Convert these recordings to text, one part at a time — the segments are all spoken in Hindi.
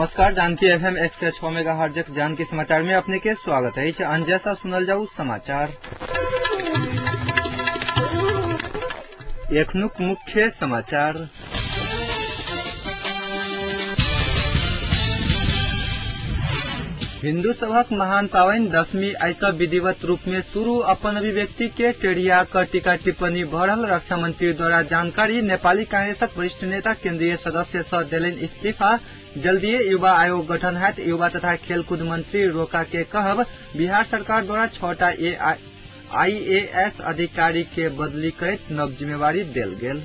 नमस्कार, जानकी एफएम 106 मेगाहर्ज जानकी समाचार में अपने के स्वागत है। अंजैसा सुनल जाऊ समाचार। एखनुक मुख्य समाचार। हिन्दू सभक महान पावन दशमी आइसा विधिवत रूप में शुरू। अपन अभिव्यक्ति के टेढ़िया कर टीका टिप्पणी भरल। रक्षा मंत्री द्वारा जानकारी। नेपाली कांग्रेसक वरिष्ठ नेता केंद्रीय सदस्य स देलनि इस्तीफा। जल्दीए युवा आयोग गठन हैत। युवा तथा खेलकूद मंत्री रोका के कहब। बिहार सरकार द्वारा 6टा IAS अधिकारी के बदली करैत नव जिम्मेवारी देल गेल।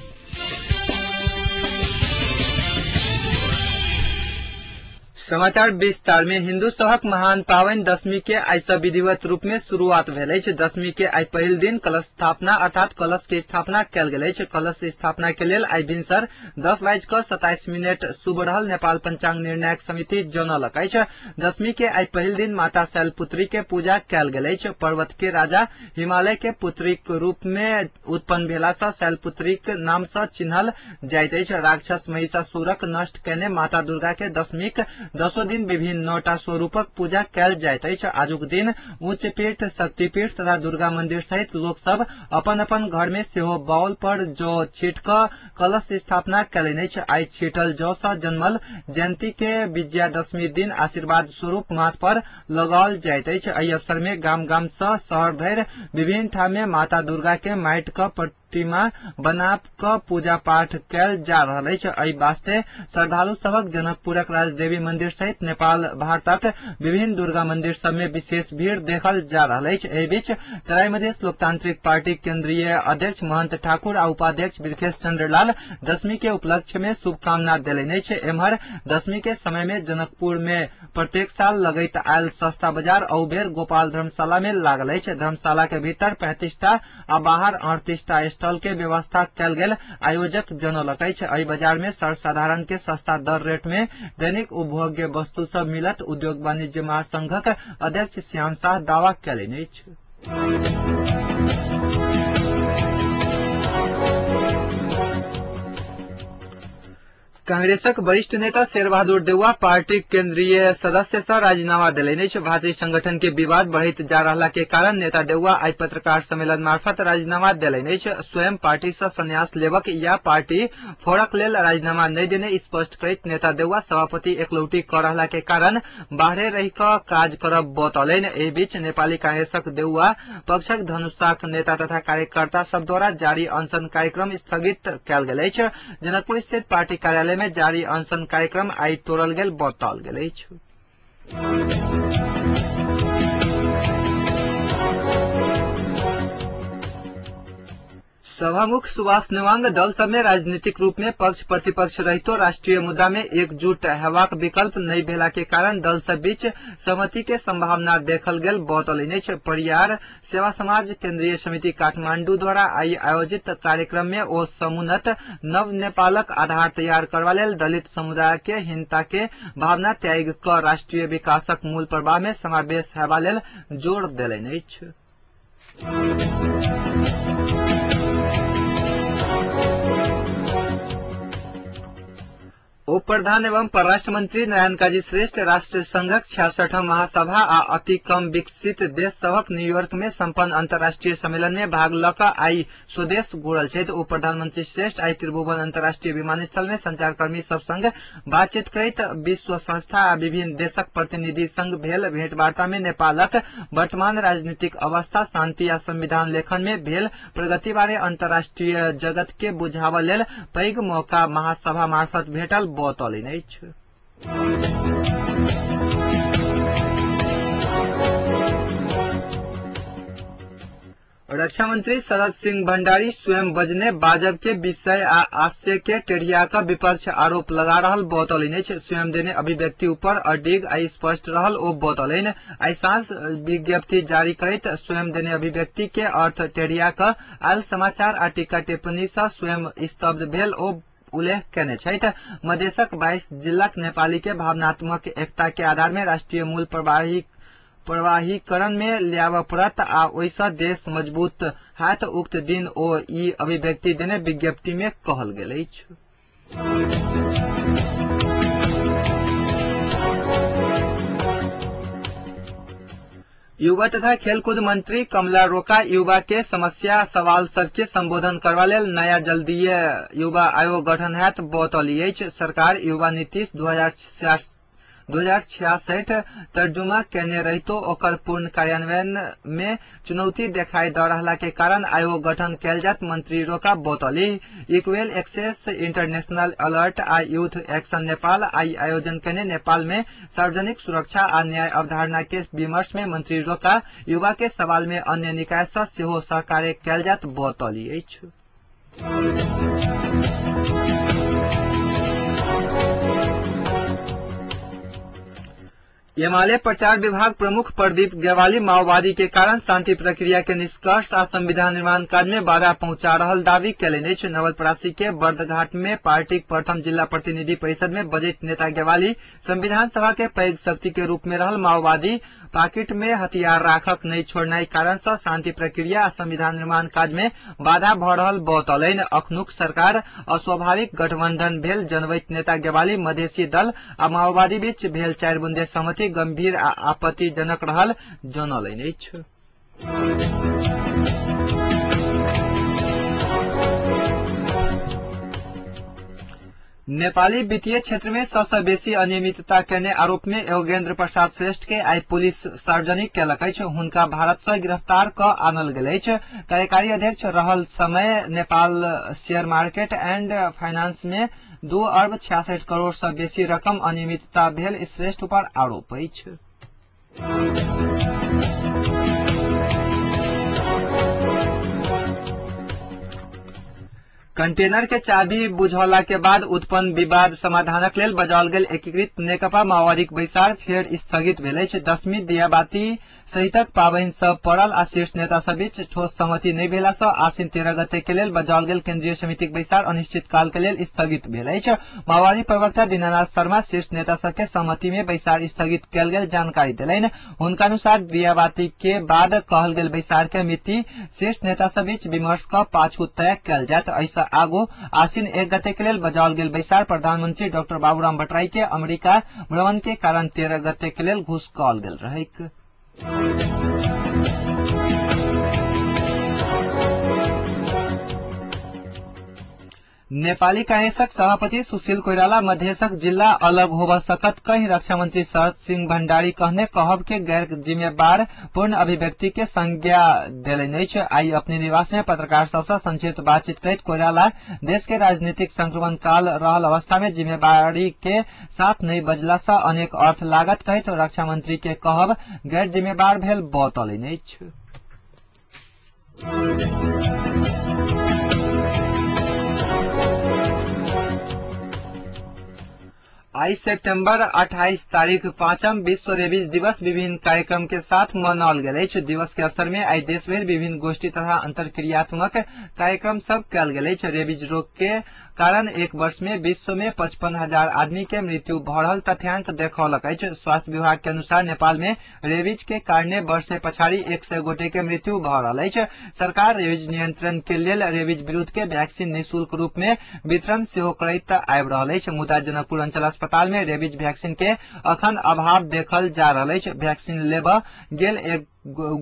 समाचार विस्तार में। हिन्दू सभक महान पावन दशमी के आइ सँ विधिवत रूप में शुरुआत भेल अछि। दशमी के आइ पहिल दिन कलश स्थापना अर्थात कलश के स्थापना कयल गेल अछि। कलश स्थापना के लेल आइ भिनसर 10:27 शुभ रहल। नेपाल पंचांग निर्णायक समिति जनौलक अछि। दशमी के आइ पहिल दिन माता शैलपुत्री के पूजा कयल गेल अछि। पर्वत के राजा हिमालय के पुत्रीक रूप में उत्पन्न भेला सँ शैलपुत्रीक नाम सँ चिन्हल जाइत अछि। राक्षस महिषासुरक नष्ट कयने माता दुर्गा के दशमीक 10 दिन विभिन्न 9टा स्वरूपक पूजा कयल जाइत अछि। आजुक दिन उच्च पीठ, शक्तिपीठ तथा दुर्गा मंदिर सहित लोक सब अपन अपन घर में सेहो बाउल पर जौ छीट क कलश स्थापना कयलनि अछि। आइ छीटल जौ सँ जन्मल जयंती के विजयादशमी दिन आशीर्वाद स्वरूप माथ पर लगाओल जाइत अछि। एहि अवसर में गाम गाम सँ शहर धरि विभिन्न ठाम में माता दुर्गा के माटि क प्रतिमा बना क पूजा पाठ कयल जा रहल अछि। एहि वास्ते श्रद्धालु सबक जनकपुरक राजदेवी मंदिर सहित नेपाल भारतक विभिन्न दुर्गा मंदिर सब में विशेष भीड़ देखल जा रहल अछि। एहि बीच तराई मधेश लोकतांत्रिक पार्टी केंद्रीय अध्यक्ष महंत ठाकुर आ उपाध्यक्ष बिरखेश चंद्र लाल दशमी के उपलक्ष्य में शुभकामना देलनि अछि। एम्हर दशमी के समय में जनकपुर में प्रत्येक साल लगैत आयल सस्ता बाजार अहू बेर गोपाल धर्मशाला में लागल अछि। धर्मशाला के भीतर 35टा आ बाहर 38टा स्टॉल के व्यवस्था कयल गेल आयोजक जनौलक अछि। एहि बाजार में सर्वसाधारण के सस्ता दर रेट में दैनिक उपभोग्य वस्तु सब मिलत। उद्योग वाणिज्य महासंघक अध्यक्ष श्याम शाह दावा कयलनि अछि। कांग्रेसक वरिष्ठ नेता शेरबहादुर देउवा पार्टी केंद्रीय सदस्य सँ राजीनामा देलनि अछि। भातृ संगठन के विवाद बढ़ैत जा रहला के कारण नेता देउवा आइ पत्रकार सम्मेलन मार्फत राजीनामा देलनि अछि। स्वयं पार्टी सँ संन्यास लेबक या पार्टी फोड़क लेल राजीनामा नहि देने स्पष्ट करैत नेता देउवा सभापति एकलौटी क रहला के कारण बाहरे रहि क काज करब बतौलनि। एहि बीच नेपाली कांग्रेसक देउवा पक्षक धनुषाक नेता तथा कार्यकर्ता सब द्वारा जारी अनशन कार्यक्रम स्थगित कयल गेल अछि। जनकपुर स्थित पार्टी कार्यालय में जारी अनशन कार्यक्रम आइ तोड़ल गेल बताओल गेल अछि। सभामुख सुभाष नेवांग दल सब में राजनीतिक रूप में पक्ष प्रतिपक्ष रहितो राष्ट्रीय मुद्दा में एकजुट हेबाक विकल्प नहीं भेला के कारण दल सब बीच सहमति के संभावना देखल गेल बतौलनि अछि। परियार सेवा समाज केंद्रीय समिति काठमांडू द्वारा आई आयोजित कार्यक्रम में ओ समुन्नत नव नेपालक आधार तैयार करबा लेल दलित समुदाय के हिंसा के भावना त्याग क राष्ट्रीय विकासक मूल प्रवाह में समावेश हेबा लेल जोर देलनि अछि। उप प्रधान एवं परराष्ट्र मंत्री नारायण काजी श्रेष्ठ राष्ट्र संघक 66वां महासभा आ अति कम विकसित देश सभक न्यूयॉर्क में संपन्न अंतर्राष्ट्रीय सम्मेलन में भाग ल क आई स्वदेश घुरल छथि। उप प्रधानमंत्री श्रेष्ठ आई त्रिभुवन अंतर्राष्ट्रीय विमानस्थल में संचारकर्मी सब संग बातचीत करैत विश्व संस्था आ विभिन्न देशक प्रतिनिधि संग भेल भेंटवार्ता में नेपालक वर्तमान राजनीतिक अवस्था, शांति आ संविधान लेखन में भेल प्रगति बारे अंतर्राष्ट्रीय जगत के बुझावा लेल पैघ मौका महासभा मार्फत भेटल बतौलनि अछि। रक्षा मंत्री शरद सिंह भंडारी स्वयं बजने बाजब के विषय आ आशय के टेढ़िया क विपक्ष आरोप लगा रहल बतौलनि अछि। स्वयं देने अभिव्यक्ति ऊपर अडिग आई स्पष्ट रहल ओ बतौलनि। आई सांझ विज्ञप्ति जारी करैत स्वयं देने अभिव्यक्ति के अर्थ टेढ़िया क आयल समाचार आ टीका टिप्पणी सँ स्वयं स्तब्ध भेल ओ उल्लेख केने छथि। मधेशक 22 जिलाक नेपाली के भावनात्मक एकता के आधार में राष्ट्रीय मूल प्रवाहीकरण में लियाब पड़त आ ओइसँ देश मजबूत हैत। उक्त दिन ओ ई अभिव्यक्ति देने विज्ञप्ति में कहल गेल अछि। युवा तथा खेलकूद मंत्री कमला रोका युवा के समस्या सवाल सबके संबोधन करवा लेल नया जल्दीय युवा आयोग गठन हैत बतौली अछि। सरकार युवा नीति 2066 तर्जुमा केने रहितो ओकर पूर्ण कार्यान्वयन में चुनौती देखाई द रहला के कारण आयोग गठन कैल जात मंत्री रोका बतौली। इक्वल एक्सेस इंटरनेशनल अलर्ट आ यूथ एक्शन नेपाल आई आयोजन केने नेपाल में सार्वजनिक सुरक्षा आ न्याय अवधारणा के विमर्श में मंत्री रोका युवा के सवाल में अन्य निकाय से सेहो सहकार्य कैल जात बतौली अछि। एमाले प्रचार विभाग प्रमुख प्रदीप गेवाली माओवादी के कारण शांति प्रक्रिया के निष्कर्ष आ संविधान निर्माण कार्य में बाधा पहुंचा रहल दावी कैलनि अछि। नवलपरासी के बर्दघाट में पार्टी प्रथम जिला प्रतिनिधि परिषद में बजट नेता गेवाली संविधान सभा के पैघ शक्ति के रूप में रहल माओवादी पाकिट में हथियार राखक नहीं छोड़नाई कारण से शांति प्रक्रिया आ संविधान निर्माण कार्य में बाधा भ रहल बतौलनि। अखनुक सरकार अस्वाभाविक गठबंधन भेल जनवैत नेता गेवाली मधेसी दल आ माओवादी बीच भेल 4 बुंदे सहमति गंभीर आ आपत्तिजनक रहल जनौलनि अछि। नेपाली वित्तीय क्षेत्र में सबसे बेसी अनियमितता केने आरोप में योगेंद्र प्रसाद श्रेष्ठ के आई पुलिस सार्वजनिक केलक अछि। हुनका भारत से गिरफ्तार क आनल गेल अछि। कार्यकारी अध्यक्ष रहल समय Nepal share market and finance में 2 अरब 66 करोड़ से बेसी रकम अनियमितता भेल श्रेष्ठ पर आरोप अछि। कंटेनर के चाबी बुझौला के बाद उत्पन्न विवाद समाधानक लेल बजाओल गेल एकीकृत नेकपा माओवादीक बैसार फेर स्थगित भेल अछि। 10वीं दियाबाती सहितक पाबनि सब पड़ल आ शीर्ष नेता सब बीच ठोस सहमति नहि भेला सँ आसिन 13 गते के लेल बजाओल गेल केंद्रीय समितिक बैसार अनिश्चित काल के लेल स्थगित भेल अछि। माओवादी प्रवक्ता दीनानाथ शर्मा शीर्ष नेता सब के सहमति में बैसार स्थगित कैल गेल जानकारी देलनि। हुनका अनुसार दियाबाती के बाद कहल गेल बैसार के मिति शीर्ष नेता सब बीच विमर्श क पाछू तय कैल जायत। ऐसा आगो आसिन 1 गते के लेल बजाओल गेल बैसार प्रधानमंत्री डॉक्टर बाबूराम भट्टराई के अमेरिका भ्रमण के कारण 13 गते के लेल घूस कहल गेल रहैक। नेपाली कांग्रेसक सभापति सुशील कोइराला मधेशक जिला अलग होब सकत कहीं रक्षा मंत्री शरद सिंह भंडारी कहने कहब के गैर जिम्मेवार पूर्ण अभिव्यक्ति के संज्ञा देलनि अछि। आई अपने निवास में पत्रकार सबसे संक्षिप्त बातचीत करैत कोइराला देश के राजनीतिक संक्रमण काल रहल अवस्था में जिम्मेवारी के साथ नहीं बजला से अनेक अर्थ लागत कहैत रक्षा मंत्री के कहब गैर जिम्मेवार भेल बतौलनि अछि। आई सितंबर 28 तारीख 5म विश्व रेबीज दिवस विभिन्न कार्यक्रम के साथ मनाओल गेल अछि। दिवस के अवसर में आई देश भर विभिन्न गोष्ठी तथा अंतरक्रियात्मक कार्यक्रम सब कैल गेल अछि। रेबीज रोग के कारण एक वर्ष में विश्व में 55,000 आदमी के मृत्यु भ रहल तथ्यांक देखौलक अछि। स्वास्थ्य विभाग के अनुसार नेपाल में रेबीज के कारणे वर्ष से पछाड़ी 100 गोटे के मृत्यु भ रहल अछि। सरकार रेबीज नियंत्रण के लेल रेबीज विरुद्ध के वैक्सीन निःशुल्क रूप में वितरण सेहो करैत आबि रहल अछि। मुदा जनकपुर अंचल अस्पताल में रेबीज वैक्सीन के अखन अभाव देखल जा रहल अछि। वैक्सीन लेबा गेल एक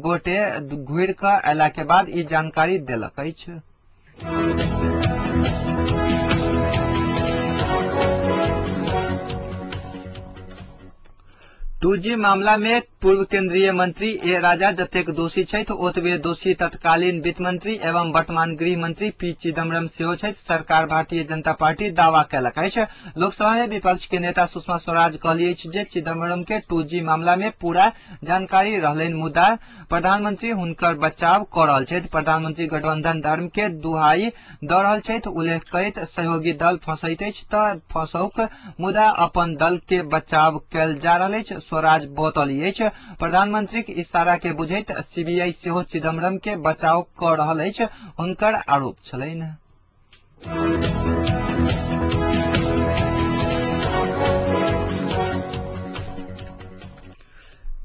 गोटे घुरि क अयला के बाद ई जानकारी देलक अछि। 2G मामला में पूर्व केंद्रीय मंत्री ए राजा जतेक दोषी छथि ओतबे दोषी तत्कालीन वित्त मंत्री एवं वर्तमान गृह मंत्री पी चिदम्बरम सेहो छथि। सरकार भारतीय जनता पार्टी दावा कयलक अछि। लोकसभा में विपक्ष के नेता सुषमा स्वराज कहली अछि जे चिदम्बरम के 2G मामला में पूरा जानकारी रहलनि मुदा प्रधानमंत्री हुनकर बचाव क रहल छथि। प्रधानमंत्री गठबंधन धर्म के दुहाई द रहल छथि। उल्लेख करैत सहयोगी दल फंसैत अछि त फंसौक मुदा अपन दल के बचाव कयल जा रहल अछि स्वराज बतौली अछि। प्रधानमंत्री के इशारा के बुझैत सीबीआई सेहो चिदम्बरम के बचाव क रहल अछि हुनकर आरोप छलनि।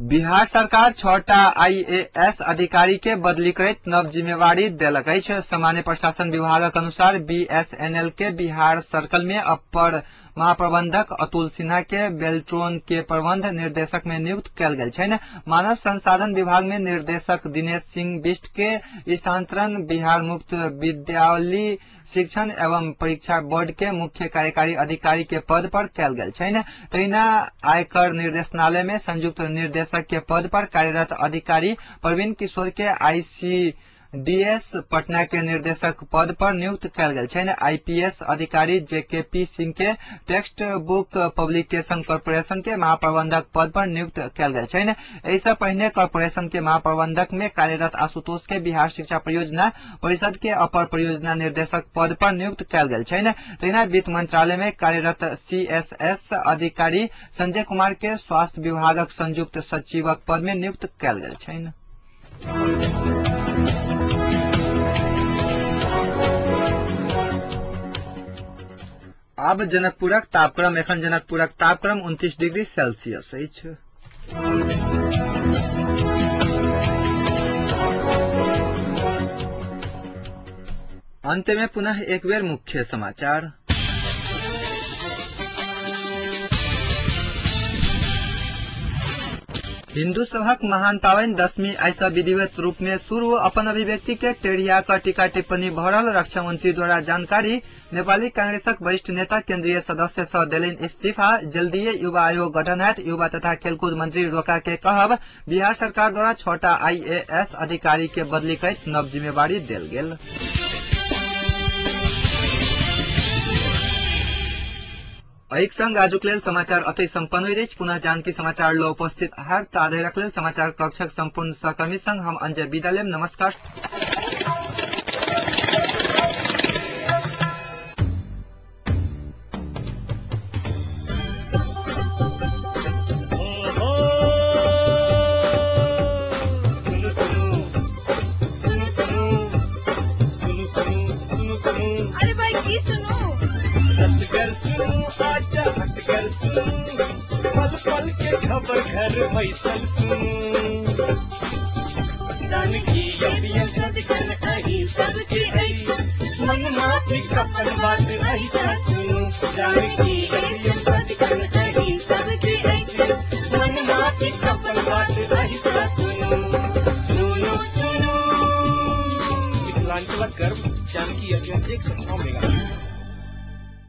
बिहार सरकार 6टा आईएएस अधिकारी के बदली करैत नव जिम्मेवारी देलक अछि। सामान्य प्रशासन विभागक अनुसार बीएसएनएल के बिहार सर्कल में अपर महाप्रबंधक अतुल सिन्हा के बेल्ट्रोन के प्रबंध निर्देशक में नियुक्त कयल गेल छनि। मानव संसाधन विभाग में निर्देशक दिनेश सिंह बिष्ट के स्थानांतरण बिहार मुक्त विद्यालय शिक्षण एवं परीक्षा बोर्ड के मुख्य कार्यकारी अधिकारी के पद पर कयल गेल छनि। तहिना आयकर निर्देशनालय में संयुक्त निर्देशक के पद पर कार्यरत अधिकारी प्रवीण किशोर के ICDS पटना के निर्देशक पद पर नियुक्त कयल गेल छनि। IPS अधिकारी JKP सिंह के टेक्स्ट बुक पब्लिकेशन कॉर्पोरेशन के महाप्रबंधक पद पर नियुक्त कयल गेल छनि। एहिसँ पहिने कॉर्पोरेशन के महाप्रबंधक में कार्यरत आशुतोष के बिहार शिक्षा परियोजना परिषद के अपर परियोजना निर्देशक पद पर नियुक्त कयल गेल छनि। तहिना वित्त मंत्रालय में कार्यरत CSS अधिकारी संजय कुमार के स्वास्थ्य विभागक संयुक्त सचिवक पद में नियुक्त कयल गेल छनि। आब जनकपुरक तापक्रम। एखन जनकपुरक तापक्रम 29 डिग्री सेल्सियस अछि। अंत में पुनः एक बेर मुख्य समाचार। हिन्दू सभक महान पावनि दशमी आइ सँ विधिवत रूप में शुरू। अपन अभिव्यक्ति के टेढ़िया क टीका टिप्पणी भरल रक्षा मंत्री द्वारा जानकारी। नेपाली कांग्रेसक वरिष्ठ नेता केंद्रीय सदस्य सँ देलनि इस्तीफा। जल्दीए युवा आयोग गठन हैत। युवा तथा खेलकूद मंत्री रोका के कहब। बिहार सरकार द्वारा 6टा IAS अधिकारी के बदली करैत नव जिम्मेवारी देल गेल। एक संग आजुक लेल समाचार अतै संपन्न होइत अछि। पुनः जानकी समाचार ल उपस्थित हर ताधरक लेल समाचार कक्षक संपूर्ण सहकर्मी संग हम अंजय विदा लेब। नमस्कार। अरे भाई की सुनो पल पल के खबर घर बैसल जानकी अभियन सदकन अही सबके मन माफी कपन बात ऐसा सुनो जानकी